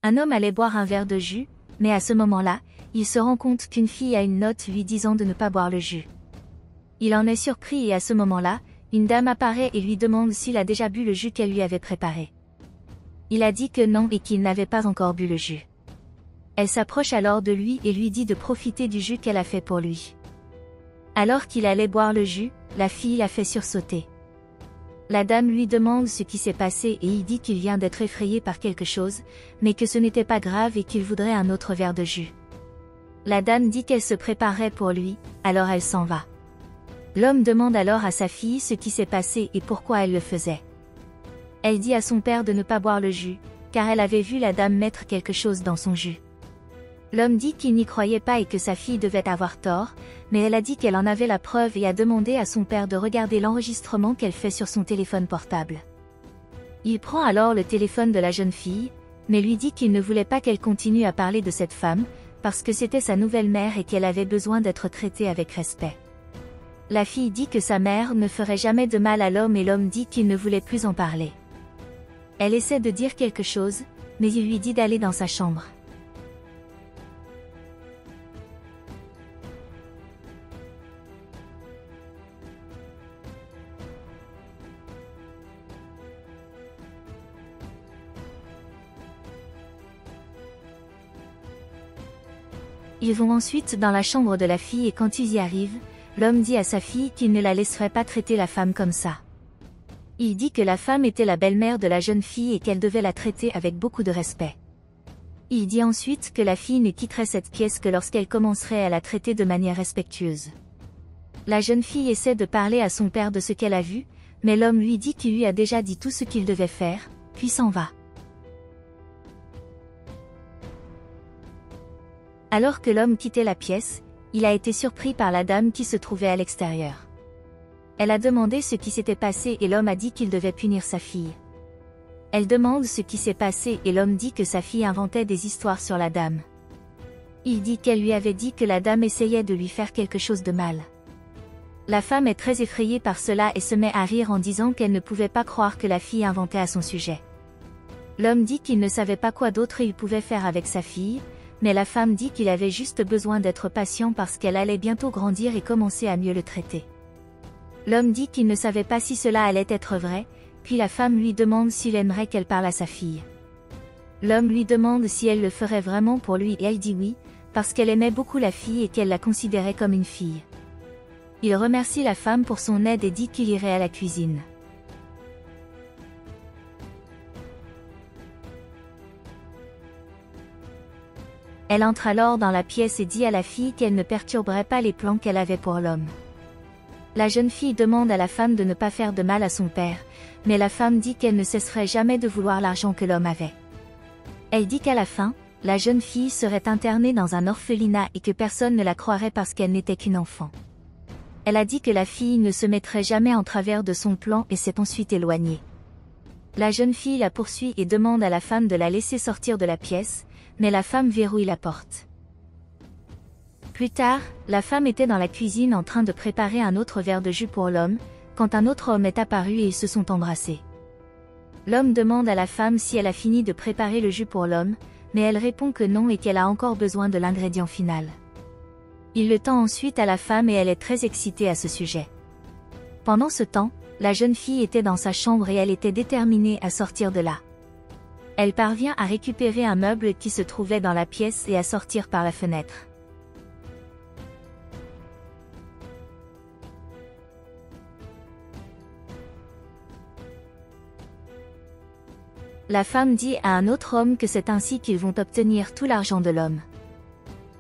Un homme allait boire un verre de jus, mais à ce moment-là, il se rend compte qu'une fille a une note lui disant de ne pas boire le jus. Il en est surpris et à ce moment-là, une dame apparaît et lui demande s'il a déjà bu le jus qu'elle lui avait préparé. Il a dit que non et qu'il n'avait pas encore bu le jus. Elle s'approche alors de lui et lui dit de profiter du jus qu'elle a fait pour lui. Alors qu'il allait boire le jus, la fille l'a fait sursauter. La dame lui demande ce qui s'est passé et il dit qu'il vient d'être effrayé par quelque chose, mais que ce n'était pas grave et qu'il voudrait un autre verre de jus. La dame dit qu'elle se préparait pour lui, alors elle s'en va. L'homme demande alors à sa fille ce qui s'est passé et pourquoi elle le faisait. Elle dit à son père de ne pas boire le jus, car elle avait vu la dame mettre quelque chose dans son jus. L'homme dit qu'il n'y croyait pas et que sa fille devait avoir tort, mais elle a dit qu'elle en avait la preuve et a demandé à son père de regarder l'enregistrement qu'elle fait sur son téléphone portable. Il prend alors le téléphone de la jeune fille, mais lui dit qu'il ne voulait pas qu'elle continue à parler de cette femme, parce que c'était sa nouvelle mère et qu'elle avait besoin d'être traitée avec respect. La fille dit que sa mère ne ferait jamais de mal à l'homme et l'homme dit qu'il ne voulait plus en parler. Elle essaie de dire quelque chose, mais il lui dit d'aller dans sa chambre. Ils vont ensuite dans la chambre de la fille et quand ils y arrivent, l'homme dit à sa fille qu'il ne la laisserait pas traiter la femme comme ça. Il dit que la femme était la belle-mère de la jeune fille et qu'elle devait la traiter avec beaucoup de respect. Il dit ensuite que la fille ne quitterait cette pièce que lorsqu'elle commencerait à la traiter de manière respectueuse. La jeune fille essaie de parler à son père de ce qu'elle a vu, mais l'homme lui dit qu'il lui a déjà dit tout ce qu'il devait faire, puis s'en va. Alors que l'homme quittait la pièce, il a été surpris par la dame qui se trouvait à l'extérieur. Elle a demandé ce qui s'était passé et l'homme a dit qu'il devait punir sa fille. Elle demande ce qui s'est passé et l'homme dit que sa fille inventait des histoires sur la dame. Il dit qu'elle lui avait dit que la dame essayait de lui faire quelque chose de mal. La femme est très effrayée par cela et se met à rire en disant qu'elle ne pouvait pas croire que la fille inventait à son sujet. L'homme dit qu'il ne savait pas quoi d'autre il pouvait faire avec sa fille, mais la femme dit qu'il avait juste besoin d'être patient parce qu'elle allait bientôt grandir et commencer à mieux le traiter. L'homme dit qu'il ne savait pas si cela allait être vrai, puis la femme lui demande s'il aimerait qu'elle parle à sa fille. L'homme lui demande si elle le ferait vraiment pour lui et elle dit oui, parce qu'elle aimait beaucoup la fille et qu'elle la considérait comme une fille. Il remercie la femme pour son aide et dit qu'il irait à la cuisine. Elle entre alors dans la pièce et dit à la fille qu'elle ne perturberait pas les plans qu'elle avait pour l'homme. La jeune fille demande à la femme de ne pas faire de mal à son père, mais la femme dit qu'elle ne cesserait jamais de vouloir l'argent que l'homme avait. Elle dit qu'à la fin, la jeune fille serait internée dans un orphelinat et que personne ne la croirait parce qu'elle n'était qu'une enfant. Elle a dit que la fille ne se mettrait jamais en travers de son plan et s'est ensuite éloignée. La jeune fille la poursuit et demande à la femme de la laisser sortir de la pièce, mais la femme verrouille la porte. Plus tard, la femme était dans la cuisine en train de préparer un autre verre de jus pour l'homme, quand un autre homme est apparu et ils se sont embrassés. L'homme demande à la femme si elle a fini de préparer le jus pour l'homme, mais elle répond que non et qu'elle a encore besoin de l'ingrédient final. Il le tend ensuite à la femme et elle est très excitée à ce sujet. Pendant ce temps, la jeune fille était dans sa chambre et elle était déterminée à sortir de là. Elle parvient à récupérer un meuble qui se trouvait dans la pièce et à sortir par la fenêtre. La femme dit à un autre homme que c'est ainsi qu'ils vont obtenir tout l'argent de l'homme.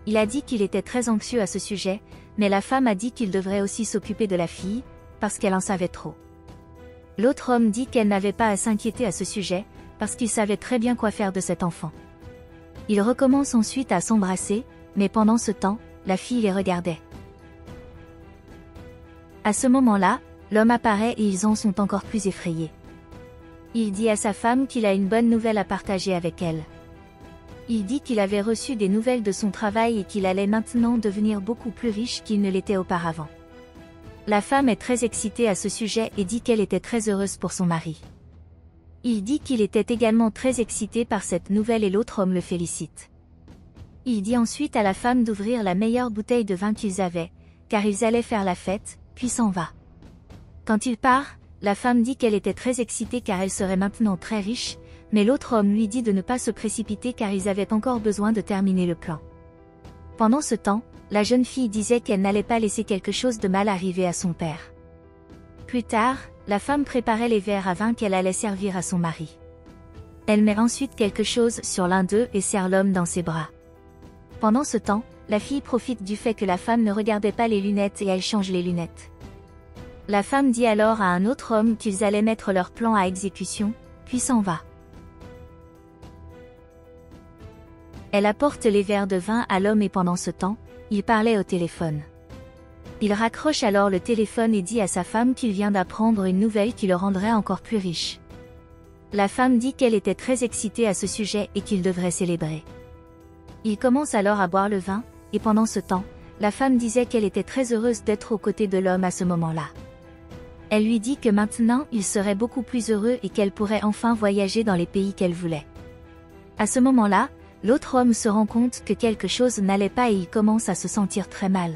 Il a dit qu'il était très anxieux à ce sujet, mais la femme a dit qu'il devrait aussi s'occuper de la fille, parce qu'elle en savait trop. L'autre homme dit qu'elle n'avait pas à s'inquiéter à ce sujet, parce qu'il savait très bien quoi faire de cet enfant. Ils recommencent ensuite à s'embrasser, mais pendant ce temps, la fille les regardait. À ce moment-là, l'homme apparaît et ils en sont encore plus effrayés. Il dit à sa femme qu'il a une bonne nouvelle à partager avec elle. Il dit qu'il avait reçu des nouvelles de son travail et qu'il allait maintenant devenir beaucoup plus riche qu'il ne l'était auparavant. La femme est très excitée à ce sujet et dit qu'elle était très heureuse pour son mari. Il dit qu'il était également très excité par cette nouvelle et l'autre homme le félicite. Il dit ensuite à la femme d'ouvrir la meilleure bouteille de vin qu'ils avaient, car ils allaient faire la fête, puis s'en va. Quand il part, la femme dit qu'elle était très excitée car elle serait maintenant très riche, mais l'autre homme lui dit de ne pas se précipiter car ils avaient encore besoin de terminer le plan. Pendant ce temps, la jeune fille disait qu'elle n'allait pas laisser quelque chose de mal arriver à son père. Plus tard, la femme préparait les verres à vin qu'elle allait servir à son mari. Elle met ensuite quelque chose sur l'un d'eux et serre l'homme dans ses bras. Pendant ce temps, la fille profite du fait que la femme ne regardait pas les lunettes et elle change les lunettes. La femme dit alors à un autre homme qu'ils allaient mettre leur plan à exécution, puis s'en va. Elle apporte les verres de vin à l'homme et pendant ce temps, il parlait au téléphone. Il raccroche alors le téléphone et dit à sa femme qu'il vient d'apprendre une nouvelle qui le rendrait encore plus riche. La femme dit qu'elle était très excitée à ce sujet et qu'il devrait célébrer. Il commence alors à boire le vin, et pendant ce temps, la femme disait qu'elle était très heureuse d'être aux côtés de l'homme à ce moment-là. Elle lui dit que maintenant il serait beaucoup plus heureux et qu'elle pourrait enfin voyager dans les pays qu'elle voulait. À ce moment-là, l'autre homme se rend compte que quelque chose n'allait pas et il commence à se sentir très mal.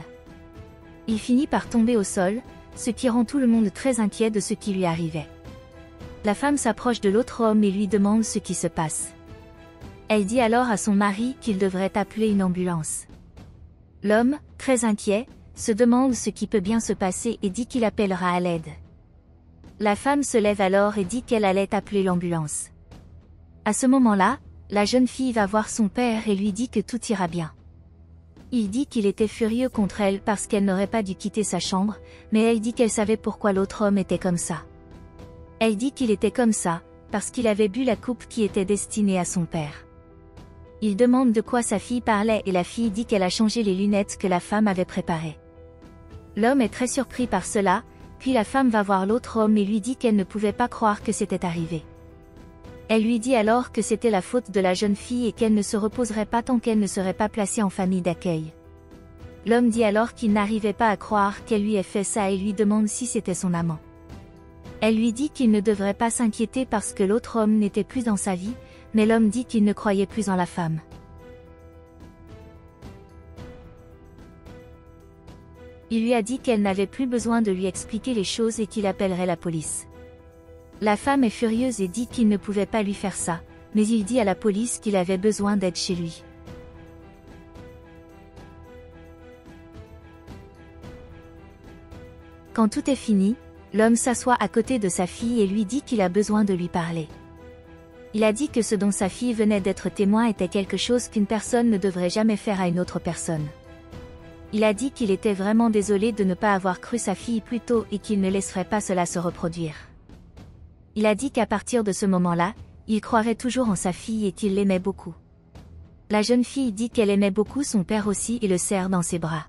Il finit par tomber au sol, ce qui rend tout le monde très inquiet de ce qui lui arrivait. La femme s'approche de l'autre homme et lui demande ce qui se passe. Elle dit alors à son mari qu'il devrait appeler une ambulance. L'homme, très inquiet, se demande ce qui peut bien se passer et dit qu'il appellera à l'aide. La femme se lève alors et dit qu'elle allait appeler l'ambulance. À ce moment-là, la jeune fille va voir son père et lui dit que tout ira bien. Il dit qu'il était furieux contre elle parce qu'elle n'aurait pas dû quitter sa chambre, mais elle dit qu'elle savait pourquoi l'autre homme était comme ça. Elle dit qu'il était comme ça, parce qu'il avait bu la coupe qui était destinée à son père. Il demande de quoi sa fille parlait et la fille dit qu'elle a changé les lunettes que la femme avait préparées. L'homme est très surpris par cela, puis la femme va voir l'autre homme et lui dit qu'elle ne pouvait pas croire que c'était arrivé. Elle lui dit alors que c'était la faute de la jeune fille et qu'elle ne se reposerait pas tant qu'elle ne serait pas placée en famille d'accueil. L'homme dit alors qu'il n'arrivait pas à croire qu'elle lui ait fait ça et lui demande si c'était son amant. Elle lui dit qu'il ne devrait pas s'inquiéter parce que l'autre homme n'était plus dans sa vie, mais l'homme dit qu'il ne croyait plus en la femme. Il lui a dit qu'elle n'avait plus besoin de lui expliquer les choses et qu'il appellerait la police. La femme est furieuse et dit qu'il ne pouvait pas lui faire ça, mais il dit à la police qu'il avait besoin d'aide chez lui. Quand tout est fini, l'homme s'assoit à côté de sa fille et lui dit qu'il a besoin de lui parler. Il a dit que ce dont sa fille venait d'être témoin était quelque chose qu'une personne ne devrait jamais faire à une autre personne. Il a dit qu'il était vraiment désolé de ne pas avoir cru sa fille plus tôt et qu'il ne laisserait pas cela se reproduire. Il a dit qu'à partir de ce moment-là, il croirait toujours en sa fille et qu'il l'aimait beaucoup. La jeune fille dit qu'elle aimait beaucoup son père aussi et le serre dans ses bras.